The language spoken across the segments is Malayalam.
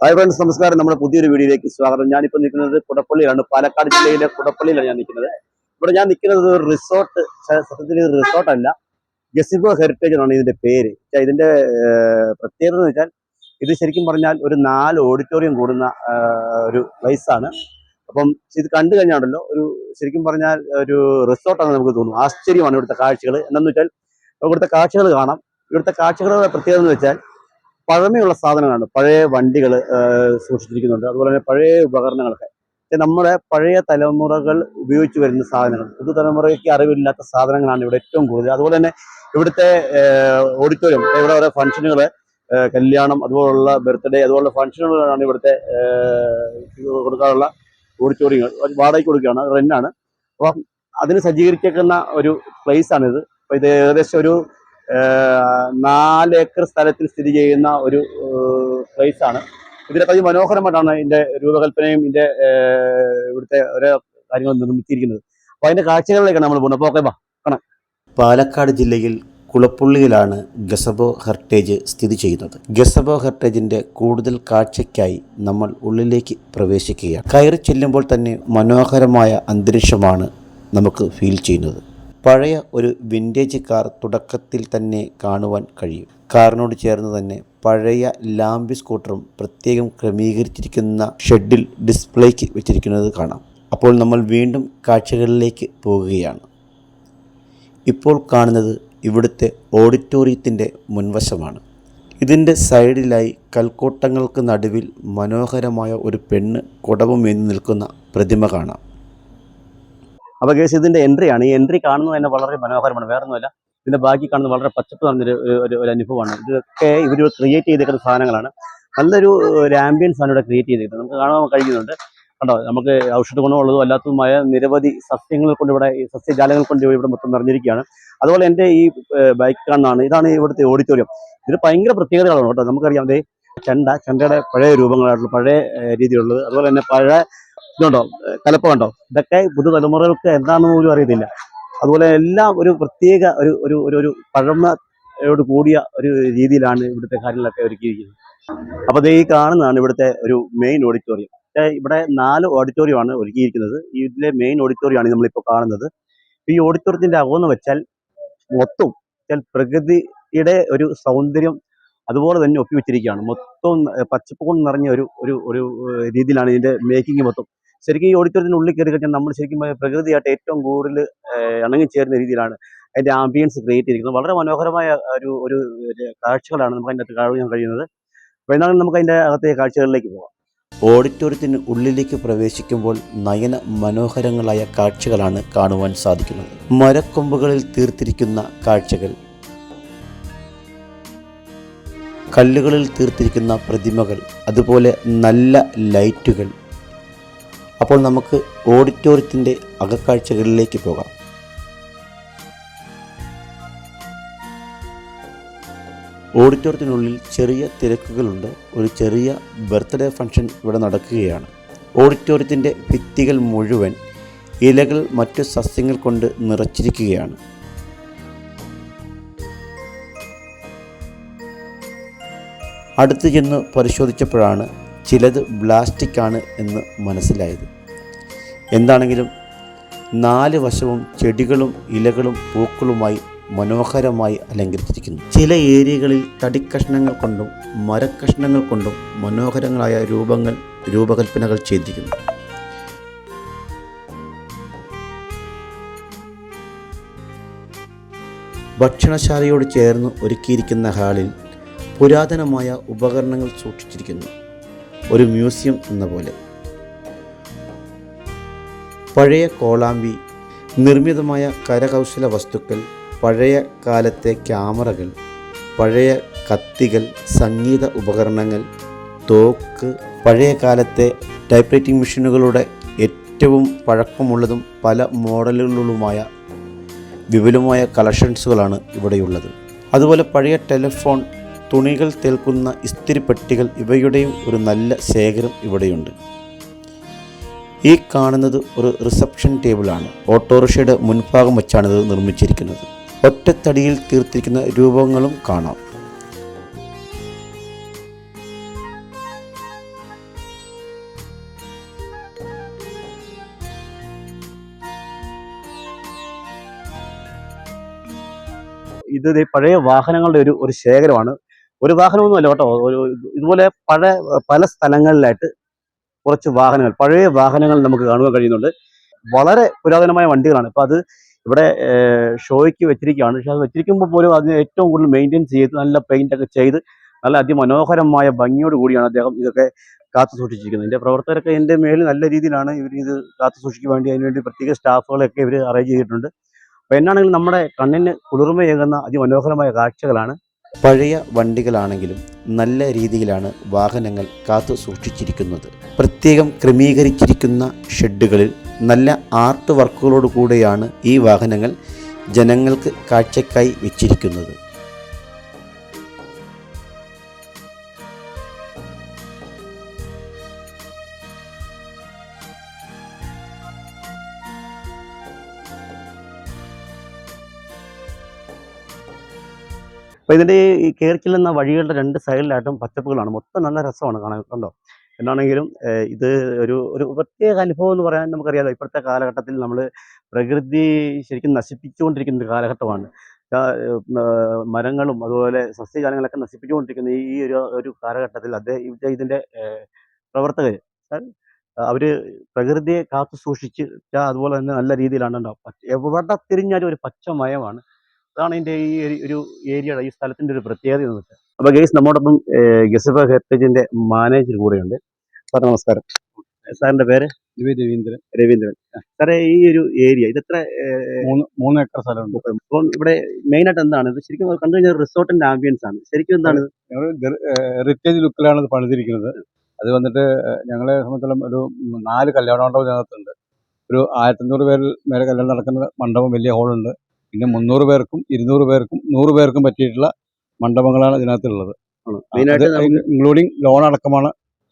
ഹായ് ഫ്രണ്ട്സ്, നമസ്കാരം. നമ്മുടെ പുതിയൊരു വീഡിയോയിലേക്ക് സ്വാഗതം. ഞാനിപ്പോൾ നിൽക്കുന്നത് കുടപ്പള്ളിയിലാണ്. പാലക്കാട് ജില്ലയിലെ കുടപ്പള്ളിയിലാണ് ഞാൻ നിൽക്കുന്നത്. ഇവിടെ ഞാൻ നിൽക്കുന്നത് ഒരു റിസോർട്ട്, സത്യത്തിൽ ഇത് റിസോർട്ടല്ല, ഗസിബോ ഹെറിറ്റേജ് എന്നാണ് ഇതിന്റെ പേര്. ഇതിന്റെ പ്രത്യേകത എന്ന് വെച്ചാൽ ഇത് ശരിക്കും പറഞ്ഞാൽ ഒരു 4 ഓഡിറ്റോറിയം കൂടുന്ന ഒരു പ്ലേസ് ആണ്. അപ്പം ഇത് കണ്ടു കഴിഞ്ഞാണല്ലോ ഒരു ശരിക്കും പറഞ്ഞാൽ ഒരു റിസോർട്ടാണ് നമുക്ക് തോന്നുന്നു. ആശ്ചര്യമാണ് ഇവിടുത്തെ കാഴ്ചകൾ. എന്താണെന്ന് വെച്ചാൽ ഇവിടുത്തെ കാഴ്ചകൾ കാണാം. ഇവിടുത്തെ കാഴ്ചകളുടെ പ്രത്യേകത എന്ന് വെച്ചാൽ പഴമയുള്ള സാധനങ്ങളാണ്. പഴയ വണ്ടികൾ സൂക്ഷിച്ചിരിക്കുന്നുണ്ട്. അതുപോലെ തന്നെ പഴയ ഉപകരണങ്ങളൊക്കെ നമ്മുടെ പഴയ തലമുറകൾ ഉപയോഗിച്ച് വരുന്ന സാധനങ്ങൾ, പുതുതലമുറയ്ക്ക് അറിവില്ലാത്ത സാധനങ്ങളാണ് ഇവിടെ ഏറ്റവും കൂടുതൽ. അതുപോലെ തന്നെ ഇവിടുത്തെ ഓഡിറ്റോറിയം, ഇവിടെ ഓരോ ഫംഗ്ഷനുകൾ, കല്യാണം, അതുപോലുള്ള ബർത്ത്ഡേ, അതുപോലുള്ള ഫംഗ്ഷനുകളാണ് ഇവിടുത്തെ കൊടുക്കാനുള്ള ഓഡിറ്റോറിയങ്ങൾ വാടകയ്ക്ക് കൊടുക്കുകയാണ്, റെന്റാണ്. അപ്പം അതിന് സജ്ജീകരിച്ചേക്കുന്ന ഒരു പ്ലേസ് ആണിത്. അപ്പോൾ ഇത് ഏകദേശം ഒരു 4 ഏക്കർ സ്ഥലത്തിൽ സ്ഥിതി ചെയ്യുന്ന ഒരു പ്ലേസ് ആണ്. ഇതിനെപ്പറ്റി മനോഹരമായിട്ടാണ് ഇതിന്റെ രൂപകൽപ്പനയും ഇതിന്റെ ഇവിടുത്തെ ഓരോ കാര്യങ്ങൾ നിർമ്മിച്ചിരിക്കുന്നത്. അപ്പൊ അതിന്റെ കാഴ്ചകളിലേക്കാണ് നമ്മൾ പോകുന്നത്. അപ്പോൾ ഓക്കെ, കാണാം. പാലക്കാട് ജില്ലയിൽ കുളപ്പുള്ളിയിലാണ് ഗസബോ ഹെറിറ്റേജ് സ്ഥിതി ചെയ്യുന്നത്. ഗസബോ ഹെറിറ്റേജിന്റെ കൂടുതൽ കാഴ്ചയ്ക്കായി നമ്മൾ ഉള്ളിലേക്ക് പ്രവേശിക്കുകയാണ്. കയറി ചെല്ലുമ്പോൾ തന്നെ മനോഹരമായ അന്തരീക്ഷമാണ് നമുക്ക് ഫീൽ ചെയ്യുന്നത്. പഴയ ഒരു വിൻറ്റേജ് കാർ തുടക്കത്തിൽ തന്നെ കാണുവാൻ കഴിയും. കാറിനോട് ചേർന്ന് തന്നെ പഴയ ലാംബി സ്കൂട്ടറും പ്രത്യേകം ക്രമീകരിച്ചിരിക്കുന്ന ഷെഡിൽ ഡിസ്പ്ലേക്ക് വെച്ചിരിക്കുന്നത് കാണാം. അപ്പോൾ നമ്മൾ വീണ്ടും കാഴ്ചകളിലേക്ക് പോകുകയാണ്. ഇപ്പോൾ കാണുന്നത് ഇവിടുത്തെ ഓഡിറ്റോറിയത്തിൻ്റെ മുൻവശമാണ്. ഇതിൻ്റെ സൈഡിലായി കൽക്കൂട്ടങ്ങൾക്ക് നടുവിൽ മനോഹരമായ ഒരു പെണ്ണ് കുടവുമേന്തി നിൽക്കുന്ന പ്രതിമ കാണാം. അപ്പോൾ കേസ് ഇതിന്റെ എൻട്രിയാണ്. ഈ എൻട്രി കാണുന്നത് തന്നെ വളരെ മനോഹരമാണ്. വേറെ ഒന്നുമല്ല, ഇതിന്റെ ബാക്കി കാണുന്നത് വളരെ പച്ചപ്പ് നിറഞ്ഞൊരു ഒരു അനുഭവമാണ്. ഇതൊക്കെ ഇവർ ക്രിയേറ്റ് ചെയ്തേക്കുന്ന സാധനങ്ങളാണ്. നല്ലൊരു ആംബിയൻസ് ആണ് ഇവിടെ ക്രിയേറ്റ് ചെയ്തിരിക്കുന്നത്. നമുക്ക് കാണാൻ കഴിയുന്നുണ്ട്. കണ്ടോ, നമുക്ക് ഔഷധ ഗുണമുള്ളതും അല്ലാത്തതുമായ നിരവധി സസ്യങ്ങൾ കൊണ്ട് ഇവിടെ, സസ്യജാലങ്ങൾ കൊണ്ട് ഇവിടെ മൊത്തം നിറഞ്ഞിരിക്കുകയാണ്. അതുപോലെ എൻ്റെ ഈ ബൈക്ക് കാണുന്നതാണ്, ഇതാണ് ഇവിടുത്തെ ഓഡിറ്റോറിയം. ഇതിന് ഭയങ്കര പ്രത്യേകതകളാണ് കേട്ടോ. നമുക്കറിയാം, അതേ ചെണ്ടയുടെ പഴയ രൂപങ്ങളായിട്ടുള്ള പഴയ രീതിയിലുള്ളത്. അതുപോലെ തന്നെ പഴയ ഇതുണ്ടോ, കലപ്പ കണ്ടോ, ഇതൊക്കെ പുതുതലമുറകൾക്ക് എന്താണെന്ന് പോലും അറിയത്തില്ല. അതുപോലെ എല്ലാം ഒരു പ്രത്യേക ഒരു ഒരു ഒരു പഴമയോട് കൂടിയ ഒരു രീതിയിലാണ് ഇവിടുത്തെ കാര്യങ്ങളൊക്കെ ഒരുക്കിയിരിക്കുന്നത്. അപ്പോൾ ഈ കാണുന്നതാണ് ഇവിടുത്തെ ഒരു മെയിൻ ഓഡിറ്റോറിയം. ഇവിടെ 4 ഓഡിറ്റോറിയമാണ് ഒരുക്കിയിരിക്കുന്നത്. ഇതിലെ മെയിൻ ഓഡിറ്റോറിയമാണ് നമ്മളിപ്പോൾ കാണുന്നത്. ഈ ഓഡിറ്റോറിയത്തിന്റെ അകമെന്ന് വെച്ചാൽ മൊത്തം പ്രകൃതിയുടെ ഒരു സൗന്ദര്യം അതുപോലെ തന്നെ ഒപ്പിവെച്ചിരിക്കുകയാണ്. മൊത്തം പച്ചപ്പ് കൊണ്ട് നിറഞ്ഞ ഒരു രീതിയിലാണ് ഇതിന്റെ മേക്കിംഗ് മൊത്തം. ശരിക്കും ഈ ഓഡിറ്റോറിയത്തിന് ഉള്ളിൽ കയറി കഴിഞ്ഞാൽ നമ്മൾ ശരിക്കും പ്രകൃതിയായിട്ട് ഏറ്റവും കൂടുതൽ ഇണങ്ങിച്ചേരുന്ന രീതിയിലാണ് അതിന്റെ ആംബിയൻസ് ക്രിയേറ്റ് ചെയ്തിരിക്കുന്നത്. വളരെ മനോഹരമായ ഒരു കാഴ്ചകളാണ് നമുക്ക് അതിൻ്റെ അകത്ത് കാണാൻ കഴിയുന്നത്. അപ്പോൾ എന്നാലും നമുക്ക് അതിൻ്റെ അകത്തെ കാഴ്ചകളിലേക്ക് പോകാം. ഓഡിറ്റോറിയത്തിന് ഉള്ളിലേക്ക് പ്രവേശിക്കുമ്പോൾ നയന മനോഹരങ്ങളായ കാഴ്ചകളാണ് കാണുവാൻ സാധിക്കുന്നത്. മരക്കൊമ്പുകളിൽ തീർത്തിരിക്കുന്ന കാഴ്ചകൾ, കല്ലുകളിൽ തീർത്തിരിക്കുന്ന പ്രതിമകൾ, അതുപോലെ നല്ല ലൈറ്റുകൾ. അപ്പോൾ നമുക്ക് ഓഡിറ്റോറിയത്തിൻ്റെ അകക്കാഴ്ചകളിലേക്ക് പോകാം. ഓഡിറ്റോറിയത്തിനുള്ളിൽ ചെറിയ തിരക്കുകളുണ്ട്. ഒരു ചെറിയ ബർത്ത്ഡേ ഫംഗ്ഷൻ ഇവിടെ നടക്കുകയാണ്. ഓഡിറ്റോറിയത്തിൻ്റെ ഭിത്തികൾ മുഴുവൻ ഇലകൾ, മറ്റു സസ്യങ്ങൾ കൊണ്ട് നിറച്ചിരിക്കുകയാണ്. അടുത്ത് ചെന്ന് പരിശോധിച്ചപ്പോഴാണ് ചിലത് പ്ലാസ്റ്റിക് ആണ് എന്ന് മനസ്സിലായത്. എന്താണെങ്കിലും 4 വശവും ചെടികളും ഇലകളും പൂക്കളുമായി മനോഹരമായി അലങ്കരിച്ചിരിക്കുന്നു. ചില ഏരിയകളിൽ തടിക്കഷ്ണങ്ങൾ കൊണ്ടും മരക്കഷ്ണങ്ങൾ കൊണ്ടും മനോഹരങ്ങളായ രൂപകൽപ്പനകൾ ചെയ്തിരിക്കുന്നു. ഭക്ഷണശാലയോട് ചേർന്ന് ഒരുക്കിയിരിക്കുന്ന ഹാളിൽ പുരാതനമായ ഉപകരണങ്ങൾ സൂക്ഷിച്ചിരിക്കുന്നു. ഒരു മ്യൂസിയം എന്ന പോലെ. പഴയ കോളാമ്പി, നിർമ്മിതമായ കരകൗശല വസ്തുക്കൾ, പഴയ കാലത്തെ ക്യാമറകൾ, പഴയ കത്തികൾ, സംഗീത ഉപകരണങ്ങൾ, തോക്ക്, പഴയ കാലത്തെ ടൈപ്പ് റൈറ്റിംഗ് മെഷീനുകളുടെ ഏറ്റവും പഴക്കമുള്ളതും പല മോഡലുകളുമായ വിപുലമായ കളക്ഷൻസുകളാണ് ഇവിടെയുള്ളത്. അതുപോലെ പഴയ ടെലിഫോൺ, തുണികൾ തേൽക്കുന്ന ഇസ്തിരിപ്പെട്ടികൾ, ഇവയുടെയും ഒരു നല്ല ശേഖരം ഇവിടെയുണ്ട്. ഈ കാണുന്നത് ഒരു റിസപ്ഷൻ ടേബിളാണ്. ഓട്ടോറിക്ഷയുടെ മുൻഭാഗം വെച്ചാണിത് നിർമ്മിച്ചിരിക്കുന്നത്. ഒറ്റത്തടിയിൽ തീർത്തിരിക്കുന്ന രൂപങ്ങളും കാണാം. ഇത് പഴയ വാഹനങ്ങളുടെ ഒരു ശേഖരമാണ്. ഒരു വാഹനമൊന്നുമല്ല കേട്ടോ, ഇതുപോലെ പല സ്ഥലങ്ങളിലായിട്ട് കുറച്ച് വാഹനങ്ങൾ, പഴയ വാഹനങ്ങൾ നമുക്ക് കാണുവാൻ കഴിയുന്നുണ്ട്. വളരെ പുരാതനമായ വണ്ടികളാണ്. ഇപ്പൊ അത് ഇവിടെ ഷോയ്ക്ക് വെച്ചിരിക്കുകയാണ്. പക്ഷെ അത് വെച്ചിരിക്കുമ്പോൾ പോലും അതിന് ഏറ്റവും കൂടുതൽ മെയിൻറ്റെയിൻ ചെയ്ത് നല്ല പെയിന്റ് ഒക്കെ ചെയ്ത് നല്ല അതിമനോഹരമായ ഭംഗിയോട് കൂടിയാണ് അദ്ദേഹം ഇതൊക്കെ കാത്തു സൂക്ഷിച്ചിരിക്കുന്നത്. ഇതിന്റെ പ്രവർത്തകരൊക്കെ ഇതിന്റെ മേളിൽ നല്ല രീതിയിലാണ് ഇവർ ഇത് കാത്തു സൂക്ഷിക്കാൻ വേണ്ടി അതിനുവേണ്ടി പ്രത്യേക സ്റ്റാഫുകളൊക്കെ ഇവർ അറേഞ്ച് ചെയ്തിട്ടുണ്ട്. അപ്പോൾ എന്നാണെങ്കിലും നമ്മുടെ കണ്ണിന് കുളിർമയേകുന്ന അതിമനോഹരമായ കാഴ്ചകളാണ്. പഴയ വണ്ടികളാണെങ്കിലും നല്ല രീതിയിലാണ് വാഹനങ്ങൾ കാത്തു സൂക്ഷിച്ചിരിക്കുന്നത്. പ്രത്യേകം ക്രമീകരിച്ചിരിക്കുന്ന ഷെഡുകളിൽ നല്ല ആർട്ട് വർക്കുകളോട് കൂടെയാണ് ഈ വാഹനങ്ങൾ ജനങ്ങൾക്ക് കാഴ്ചക്കായി വെച്ചിരിക്കുന്നത്. അപ്പോൾ ഇതിൻ്റെ ഈ കയറി ചെല്ലുന്ന വഴികളുടെ രണ്ട് സൈഡിലായിട്ടും പച്ചപ്പുകളാണ്. മൊത്തം നല്ല രസമാണ് കാണാൻ. കണ്ടോ? എന്നാണെങ്കിലും ഇത് ഒരു പ്രത്യേക അനുഭവം എന്ന് പറയാൻ നമുക്കറിയാലോ. ഇപ്പോഴത്തെ കാലഘട്ടത്തിൽ നമ്മൾ പ്രകൃതി ശരിക്കും നശിപ്പിച്ചുകൊണ്ടിരിക്കുന്ന ഒരു കാലഘട്ടമാണ്. മരങ്ങളും അതുപോലെ സസ്യജാലങ്ങളൊക്കെ നശിപ്പിച്ചുകൊണ്ടിരിക്കുന്ന ഈ ഒരു കാലഘട്ടത്തിൽ ഇതിൻ്റെ പ്രവർത്തകർ അവർ പ്രകൃതിയെ കാത്തു സൂക്ഷിച്ച് അതുപോലെ തന്നെ നല്ല രീതിയിലാണ് ഉണ്ടാവും. എവിടെ തിരിഞ്ഞാലും ഒരു പച്ചമയമാണ്. അതാണ് ഇതിൻ്റെ ഒരു ഏരിയയുടെ, ഈ സ്ഥലത്തിൻ്റെ ഒരു പ്രത്യേകത എന്ന് വെച്ചാൽ. അപ്പോൾ ഗെയ്സ്, നമ്മോടൊപ്പം ഗസിഫ ഹെറിറ്റേജിന്റെ മാനേജർ കൂടെയുണ്ട്. സാർ നമസ്കാരം. സാറിന്റെ പേര്? രവീന്ദ്രൻ. രവീന്ദ്രൻ. സാറേ, ഈ ഒരു ഏരിയ ഇത് എത്ര? 3 ഏക്കർ സ്ഥലമുണ്ട്. അപ്പം ഇവിടെ മെയിനായിട്ട് എന്താണ് ഇത്? ശരിക്കും കണ്ടു കഴിഞ്ഞാൽ റിസോർട്ടിന്റെ ആംബിയൻസ് ആണ്. ശരിക്കും എന്താണ്? ഞങ്ങൾ ഹെറിറ്റേജ് ലുക്കിലാണ് ഇത് പണിതിരിക്കുന്നത്. അത് വന്നിട്ട് ഞങ്ങളെ സംബന്ധിച്ചിടത്തോളം ഒരു 4 കല്യാണ മണ്ഡപം ഇതിനകത്തുണ്ട്. ഒരു 1500 പേരിൽ മേലെ കല്യാണം നടക്കുന്ന മണ്ഡപം, വലിയ ഹോളുണ്ട്. പിന്നെ 300 പേർക്കും 200 പേർക്കും 100 പേർക്കും പറ്റിയിട്ടുള്ള മണ്ഡപങ്ങളാണ് ഇതിനകത്തുള്ളത്. ഇൻക്ലൂഡിങ് ലോൺ അടക്കമാണ്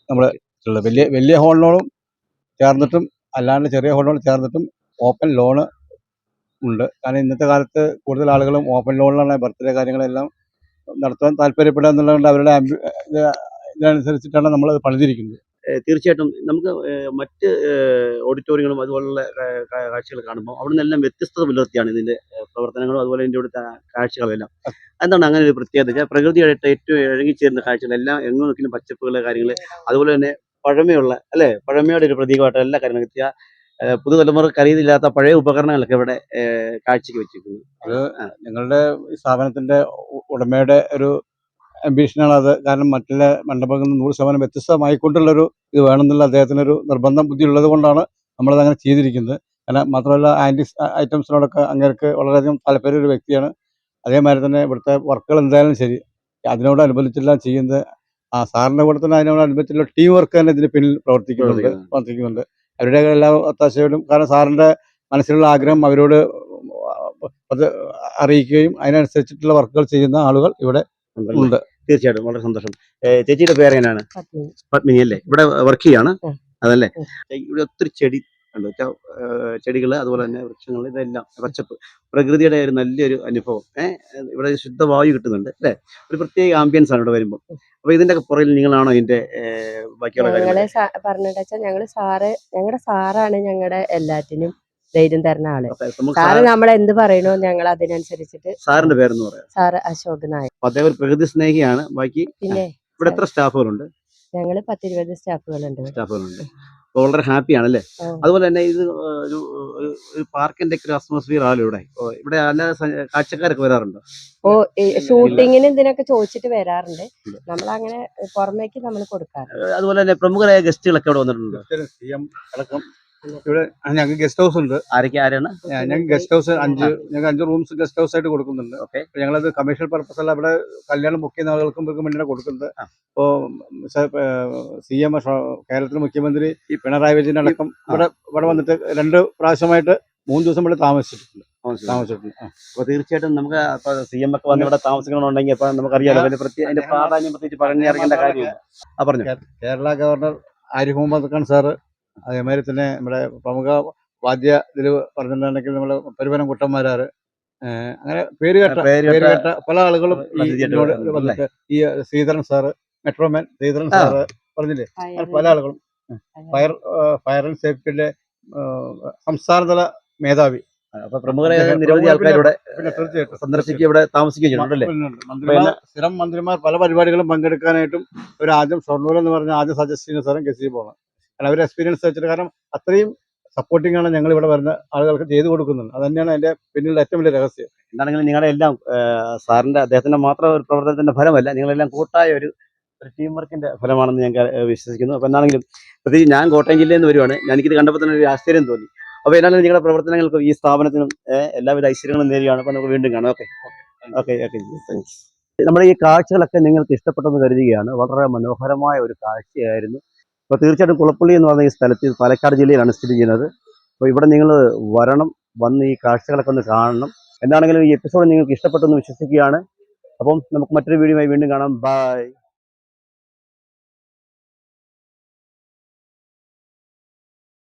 നമ്മൾ ഉള്ളത്. വലിയ ഹോളിനോടും ചേർന്നിട്ടും അല്ലാണ്ട് ചെറിയ ഹോളിനോട് ചേർന്നിട്ടും ഓപ്പൺ ലോണ് ഉണ്ട്. കാരണം ഇന്നത്തെ കാലത്ത് കൂടുതൽ ആളുകളും ഓപ്പൺ ലോണിലാണ് ബർത്ത്ഡേ കാര്യങ്ങളെല്ലാം നടത്താൻ താല്പര്യപ്പെടുക എന്നുള്ളതുകൊണ്ട് അവരുടെ ഇതനുസരിച്ചിട്ടാണ് നമ്മൾ പണിതിരിക്കുന്നത്. തീർച്ചയായിട്ടും നമുക്ക് മറ്റ് ഓഡിറ്റോറിയങ്ങളും അതുപോലുള്ള കാഴ്ചകൾ കാണുമ്പോൾ അവിടെ നിന്നെല്ലാം വ്യത്യസ്തത പുലർത്തിയാണ് ഇതിന്റെ പ്രവർത്തനങ്ങളും അതുപോലെ ഇതിൻ്റെ ഇവിടുത്തെ കാഴ്ചകളെല്ലാം. എന്താണ് അങ്ങനെ ഒരു പ്രത്യേകത? പ്രകൃതിയായിട്ട് ഏറ്റവും ഇഴങ്ങിച്ചേരുന്ന കാഴ്ചകളെല്ലാം എങ്ങും നോക്കിയും പച്ചപ്പുകളുടെ കാര്യങ്ങൾ, അതുപോലെ തന്നെ പഴമയുടെ ഒരു പ്രതീകമായിട്ട് എല്ലാ കാര്യങ്ങളും പുതുതലമുറക്ക് അറിയില്ലാത്ത പഴയ ഉപകരണങ്ങളൊക്കെ ഇവിടെ കാഴ്ചയ്ക്ക് വെച്ചിരിക്കുന്നു. അത് ഞങ്ങളുടെ ഈ സ്ഥാപനത്തിന്റെ ഉടമയുടെ ഒരു അംബീഷനാണ് അത്. കാരണം മറ്റുള്ള മണ്ഡപങ്ങളിൽ നിന്ന് 100% വ്യത്യസ്തമായിക്കൊണ്ടുള്ളൊരു ഇത് വേണമെന്നുള്ള അദ്ദേഹത്തിനൊരു നിർബന്ധം ബുദ്ധി ഉള്ളത് കൊണ്ടാണ് നമ്മളത് അങ്ങനെ ചെയ്തിരിക്കുന്നത്. കാരണം മാത്രമല്ല, ആൻറ്റിക് ഐറ്റംസിനോടൊക്കെ അങ്ങേർക്ക് വളരെയധികം താല്പര്യം ഒരു വ്യക്തിയാണ്. അതേമാതിരി തന്നെ ഇവിടുത്തെ വർക്കുകൾ എന്തായാലും ശരി അതിനോടനുബന്ധിച്ചെല്ലാം ചെയ്യുന്നത് സാറിൻ്റെ കൂടെ തന്നെ അതിനോടനുബന്ധിച്ചുള്ള ടീം വർക്ക് തന്നെ ഇതിന് പിന്നിൽ പ്രവർത്തിക്കുന്നുണ്ട്. അവരുടെ എല്ലാ ഒത്താശയോടും, കാരണം സാറിൻ്റെ മനസ്സിലുള്ള ആഗ്രഹം അവരോട് അത് അറിയിക്കുകയും അതിനനുസരിച്ചിട്ടുള്ള വർക്കുകൾ ചെയ്യുന്ന ആളുകൾ ഇവിടെ ഉണ്ട്. തീർച്ചയായിട്ടും വളരെ സന്തോഷം. ചേച്ചിയുടെ പേര് എങ്ങനെയാണ്? പത്മിനി അല്ലേ? ഇവിടെ വർക്ക് ചെയ്യാണ് അതല്ലേ? ഇവിടെ ഒത്തിരി ചെടികൾ അതുപോലെ തന്നെ വൃക്ഷങ്ങൾ, ഇതെല്ലാം പച്ചപ്പ്, പ്രകൃതിയുടെ ഒരു നല്ലൊരു അനുഭവം. ഇവിടെ ശുദ്ധവായു കിട്ടുന്നുണ്ട് അല്ലേ? ഒരു പ്രത്യേക ആംബിയൻസ് ആണ് ഇവിടെ വരുമ്പോൾ. അപ്പൊ ഇതിന്റെ പുറകിൽ നിങ്ങളാണോ ഇതിന്റെ ബാക്കിയുള്ള കാര്യങ്ങൾ പറഞ്ഞിട്ടാ? ഞങ്ങളുടെ സാറാണ് ഞങ്ങളുടെ എല്ലാറ്റിനും ധൈര്യം തരുന്ന ആള്. സാറ് നമ്മൾ എന്ത് പറയണോ ഞങ്ങൾ അതിനനുസരിച്ചിട്ട്. സാറിന്റെ പേരെന്ന് പറയാം? സാറ് അശോക് നായർ. അദ്ദേഹം ഒരു പ്രകൃതി സ്നേഹിയാണ്. ബാക്കി പിന്നെ ഇവിടെ എത്ര സ്റ്റാഫുകളുണ്ട്? ഞങ്ങള് 10-20 സ്റ്റാഫുകളുണ്ട്. വളരെ ഹാപ്പി ആണല്ലേ? അതുപോലെ തന്നെ ഇത് ഒരു പാർക്കിന്റെ ഒരു അറ്റ്മോസ്ഫിയർ ആണല്ലോ ഇവിടെ. ഇവിടെ എല്ലാ കാഴ്ചക്കാരൊക്കെ വരാറുണ്ടോ? ഷൂട്ടിങ്ങിന് ഇതിനൊക്കെ ചോദിച്ചിട്ട് വരാറുണ്ട്. നമ്മൾ അങ്ങനെ പുറമേക്ക് നമ്മൾ കൊടുക്കാറ്. അതുപോലെ തന്നെ പ്രമുഖരായ ഗസ്റ്റുകളൊക്കെ ഇവിടെ വന്നിട്ടുണ്ടോ? ഇവിടെ ഞങ്ങൾക്ക് ഗസ്റ്റ് ഹൗസ് ഉണ്ട്. ആരാണ്? ഞങ്ങൾക്ക് guest house 5 rooms guest house ആയിട്ട് കൊടുക്കുന്നുണ്ട്. ഞങ്ങളത് കമേഴ്ഷ്യൽ പർപ്പസ് അല്ല, ഇവിടെ കല്യാണം ബുക്ക് ചെയ്യുന്ന ആളുകൾക്കും വേണ്ടിയാണ് കൊടുക്കുന്നത്. ഇപ്പോൾ CM കേരളത്തിലെ മുഖ്യമന്ത്രി പിണറായി വിജയൻ അടക്കം ഇവിടെ വന്നിട്ട് 2 പ്രാവശ്യമായിട്ട് 3 ദിവസം ഇവിടെ താമസിച്ചിട്ടുണ്ട്. അപ്പൊ തീർച്ചയായിട്ടും നമുക്ക് CM ഒക്കെ വന്ന് ഇവിടെ താമസിക്കണമെന്നുണ്ടെങ്കിൽ അപ്പൊ നമുക്കറിയാലോ അതിന്റെ പ്രാധാന്യം പ്രത്യേകിച്ച് പറഞ്ഞറിയേണ്ട കാര്യമില്ല. പറഞ്ഞു. കേരള ഗവർണർ ആരിഫ് മുഹമ്മദ് ഖാൻ സാറ്, അതേമാതിരി തന്നെ നമ്മുടെ പ്രമുഖ വാദ്യ ഇതിൽ പറഞ്ഞിട്ടുണ്ടെങ്കിൽ നമ്മള് പെരുവനം കുട്ടന്മാരാറ്, അങ്ങനെ പേരുകേട്ട പല ആളുകളും ഈ Sreedharan sir, metro man Sreedharan sir പറഞ്ഞില്ലേ, പല ആളുകളും ഫയർ ആൻഡ് സേഫ്റ്റിയുടെ സംസ്ഥാനതല മേധാവി അപ്പൊ പ്രമുഖരായ നിരവധി ആൾക്കാർ ഇവിടെ പിന്നെ തീർച്ചയായിട്ടും സന്ദർശിക്കുക ഇവിടെ താമസിക്കുകയും ചെയ്യുന്നുണ്ട് അല്ലേ? മന്ത്രിമാർ സ്ഥിരം മന്ത്രിമാർ പല പരിപാടികളും പങ്കെടുക്കാനായിട്ടും ഒരു ആദ്യം ഷൊർണൂർ എന്ന് പറഞ്ഞാൽ ആദ്യം സജസ്റ്റ് ചെയ്യുന്ന സ്ഥലം ഗസീബോ ആണ്. കാരണം അവർ എക്സ്പീരിയൻസ് വെച്ചിട്ട്, കാരണം അത്രയും സപ്പോർട്ടിംഗ് ആണ് ഞങ്ങൾ ഇവിടെ വരുന്ന ആളുകൾക്ക് ചെയ്തു കൊടുക്കുന്നത്. അത് തന്നെയാണ് അതിന്റെ പിന്നിലുള്ള ഏറ്റവും വലിയ രഹസ്യം. എന്താണെങ്കിലും നിങ്ങളുടെ എല്ലാം സാറിന്റെ അദ്ദേഹത്തിന്റെ മാത്രം ഒരു പ്രവർത്തനത്തിന്റെ ഫലമല്ല, നിങ്ങളെല്ലാം കൂട്ടായ ഒരു ടീം വർക്കിന്റെ ഫലമാണെന്ന് ഞാൻ വിശ്വസിക്കുന്നു. അപ്പൊ എന്താണെങ്കിലും പ്രത്യേകിച്ച് ഞാൻ കോട്ടയം ജില്ലയിൽ നിന്ന് വരുവാണ്. എനിക്കിത് കണ്ടപ്പോൾ തന്നെ ഒരു ആശ്ചര്യം തോന്നി. അപ്പൊ എന്നാലും നിങ്ങളുടെ പ്രവർത്തനങ്ങൾക്കും ഈ സ്ഥാപനത്തിനും എല്ലാവിധ ഐശ്വര്യങ്ങളും നേരുകയാണ്. അപ്പൊ നമുക്ക് വീണ്ടും കാണാം. Okay okay okay thanks. നമ്മുടെ ഈ കാഴ്ചകളൊക്കെ നിങ്ങൾക്ക് ഇഷ്ടപ്പെട്ടെന്ന് കരുതുകയാണ്. വളരെ മനോഹരമായ ഒരു കാഴ്ചയായിരുന്നു. അപ്പോൾ തീർച്ചയായിട്ടും കുളപ്പള്ളി എന്ന് പറയുന്ന ഈ സ്ഥലത്ത് പാലക്കാട് ജില്ലയിലാണ് സ്ഥിതി ചെയ്യുന്നത്. അപ്പോൾ ഇവിടെ നിങ്ങൾ വരണം, വന്ന് ഈ കാഴ്ചകളൊക്കെ ഒന്ന് കാണണം. എന്താണെങ്കിലും ഈ എപ്പിസോഡ് നിങ്ങൾക്ക് ഇഷ്ടപ്പെട്ടെന്ന് വിശ്വസിക്കുകയാണ്. അപ്പം നമുക്ക് മറ്റൊരു വീഡിയോയുമായി വീണ്ടും കാണാം. ബൈ.